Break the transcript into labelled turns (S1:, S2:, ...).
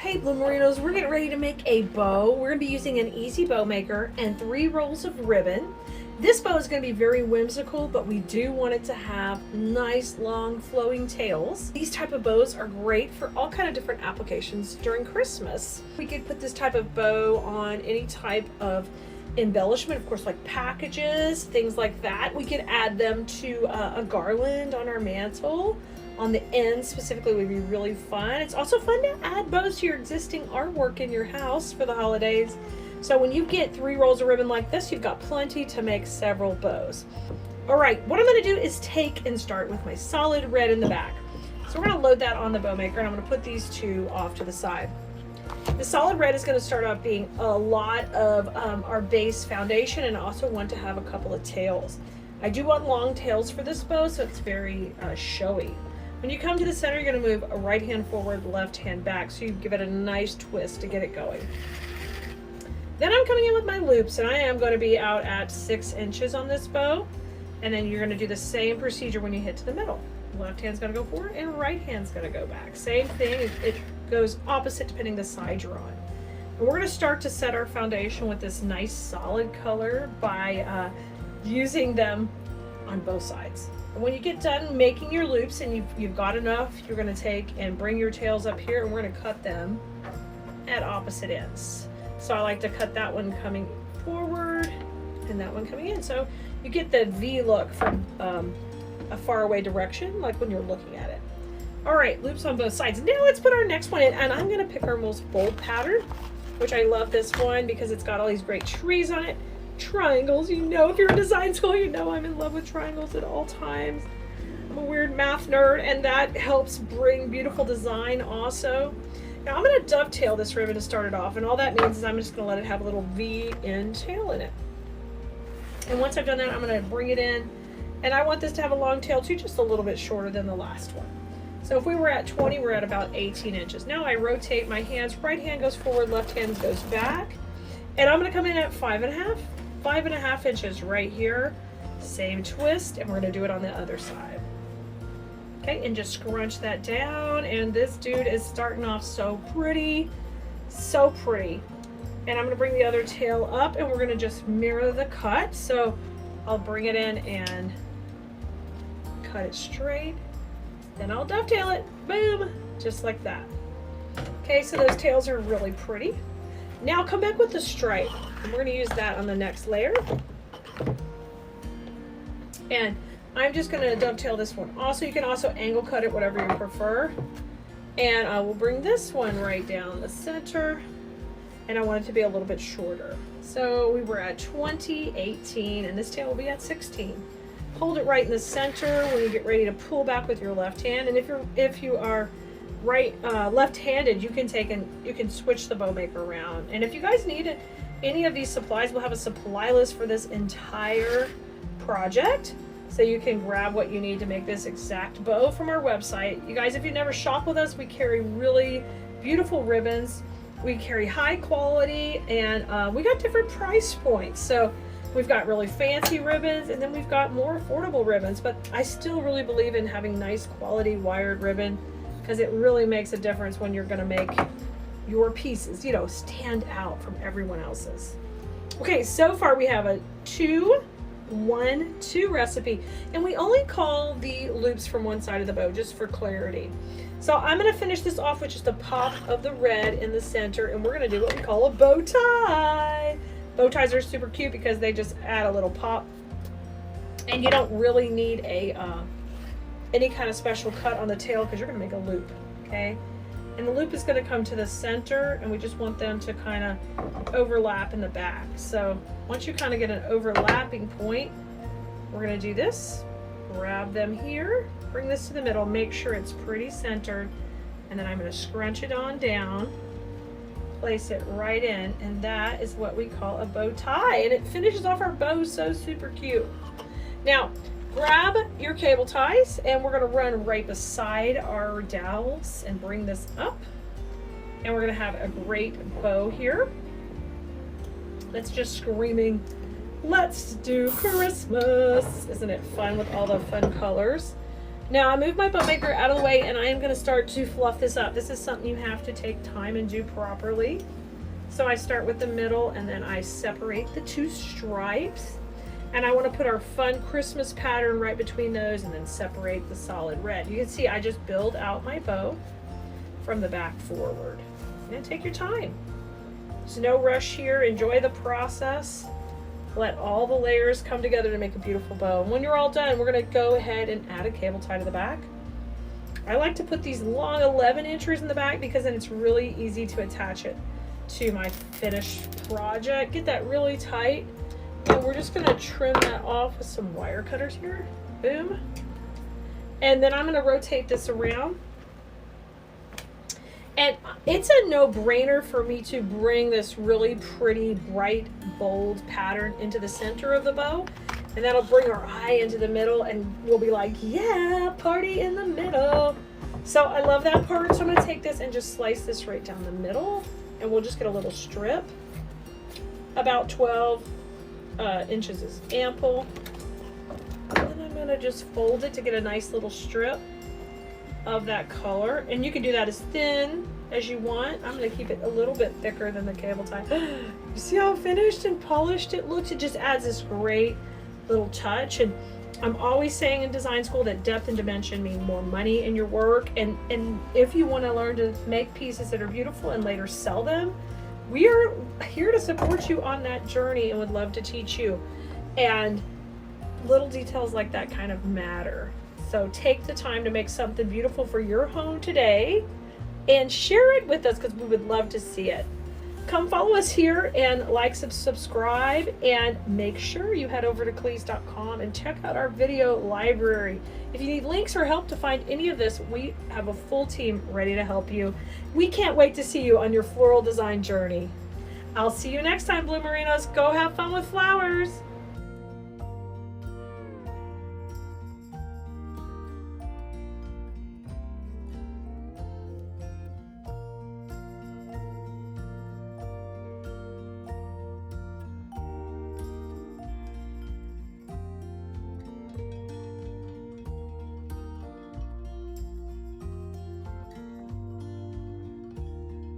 S1: Hey Blue Merinos, we're getting ready to make a bow. We're going to be using an easy bow maker and 3 rolls of ribbon. This bow is going to be very whimsical, but we do want it to have nice long flowing tails. These type of bows are great for all kind of different applications during Christmas. We could put this type of bow on any type of embellishment, of course, like packages, things like that. We could add them to a garland on our mantle. On the end specifically would be really fun. It's also fun to add bows to your existing artwork in your house for the holidays. So when you get 3 rolls of ribbon like this, you've got plenty to make several bows. All right, what I'm going to do is take and start with my solid red in the back. So we're going to load that on the bow maker, and I'm going to put these 2 off to the side. The solid red is going to start off being a lot of our base foundation, and I also want to have a couple of tails. I do want long tails for this bow, so it's very showy. When you come to the center, you're going to move a right hand forward, left hand back, so you give it a nice twist to get it going. Then I'm coming in with my loops, and I am going to be out at 6 inches on this bow, and then you're going to do the same procedure when you hit to the middle. Left hand's going to go forward, and right hand's going to go back. Same thing, it goes opposite depending the side you're on. And we're going to start to set our foundation with this nice solid color by using them on both sides. When you get done making your loops and you've got enough, you're going to take and bring your tails up here, and we're going to cut them at opposite ends. So I like to cut that one coming forward and that one coming in. So you get the V look from a far away direction, like when you're looking at it. All right, loops on both sides. Now let's put our next one in, and I'm going to pick our most bold pattern, which I love this one because it's got all these great trees on it. Triangles, you know, if you're in design school, you know I'm in love with triangles at all times. I'm a weird math nerd, and that helps bring beautiful design also. Now I'm going to dovetail this ribbon to start it off, and all that means is I'm just going to let it have a little V end tail in it. And once I've done that, I'm going to bring it in, and I want this to have a long tail too, just a little bit shorter than the last one. So if we were at 20, we're at about 18 inches. Now I rotate my hands, right hand goes forward, left hand goes back, and I'm going to come in at 5.5 inches right here, same twist, and we're going to do it on the other side. Okay, and just scrunch that down, and this dude is starting off so pretty, so pretty. And I'm going to bring the other tail up, and we're going to just mirror the cut. So I'll bring it in and cut it straight, then I'll dovetail it, boom, just like that. Okay, so those tails are really pretty. Now come back with the stripe, and we're going to use that on the next layer. And I'm just going to dovetail this one. Also, you can also angle cut it, whatever you prefer. And I will bring this one right down the center, and I want it to be a little bit shorter. So we were at 20, 18, and this tail will be at 16. Hold it right in the center when you get ready to pull back with your left hand. And if you are left-handed, you can take and you can switch the bow maker around. And if you guys need any of these supplies, we'll have a supply list for this entire project, so you can grab what you need to make this exact bow from our website. You guys, if you've never shopped with us, we carry really beautiful ribbons. We carry high quality, and we got different price points. So we've got really fancy ribbons, and then we've got more affordable ribbons, but I still really believe in having nice quality wired ribbon, because it really makes a difference when you're going to make your pieces, you know, stand out from everyone else's. Okay, so far we have a 2-1-2 recipe, and we only call the loops from one side of the bow just for clarity. So I'm going to finish this off with just a pop of the red in the center, and we're going to do what we call a bow tie. Bow ties are super cute because they just add a little pop, and you don't really need a any kind of special cut on the tail because you're going to make a loop, okay? And the loop is going to come to the center, and we just want them to kind of overlap in the back. So once you kind of get an overlapping point, we're going to do this. Grab them here, bring this to the middle, make sure it's pretty centered, and then I'm going to scrunch it on down, place it right in, and that is what we call a bow tie. And it finishes off our bow so super cute. Now, grab your cable ties, and we're going to run right beside our dowels and bring this up, and we're going to have a great bow here. That's just screaming, let's do Christmas. Isn't it fun with all the fun colors? Now I moved my bow maker out of the way and I am going to start to fluff this up. This is something you have to take time and do properly. So I start with the middle and then I separate the two stripes. And I want to put our fun Christmas pattern right between those and then separate the solid red. You can see I just build out my bow from the back forward. And take your time. There's no rush here. Enjoy the process. Let all the layers come together to make a beautiful bow. And when you're all done, we're going to go ahead and add a cable tie to the back. I like to put these long 11 inchers in the back because then it's really easy to attach it to my finished project. Get that really tight. And we're just going to trim that off with some wire cutters here. Boom. And then I'm going to rotate this around. And it's a no-brainer for me to bring this really pretty, bright, bold pattern into the center of the bow. And that'll bring our eye into the middle and we'll be like, yeah, party in the middle. So I love that part. So I'm going to take this and just slice this right down the middle. And we'll just get a little strip. About 12 inches is ample. And then I'm going to just fold it to get a nice little strip of that color. And you can do that as thin as you want. I'm going to keep it a little bit thicker than the cable tie. You see how finished and polished it looks? It just adds this great little touch. And I'm always saying in design school that depth and dimension mean more money in your work. And if you want to learn to make pieces that are beautiful and later sell them, we are here to support you on that journey and would love to teach you. And little details like that kind of matter. So take the time to make something beautiful for your home today and share it with us because we would love to see it. Come follow us here and like, subscribe, and make sure you head over to Keleas.com and check out our video library. If you need links or help to find any of this, we have a full team ready to help you. We can't wait to see you on your floral design journey. I'll see you next time, Bloomerinos. Go have fun with flowers.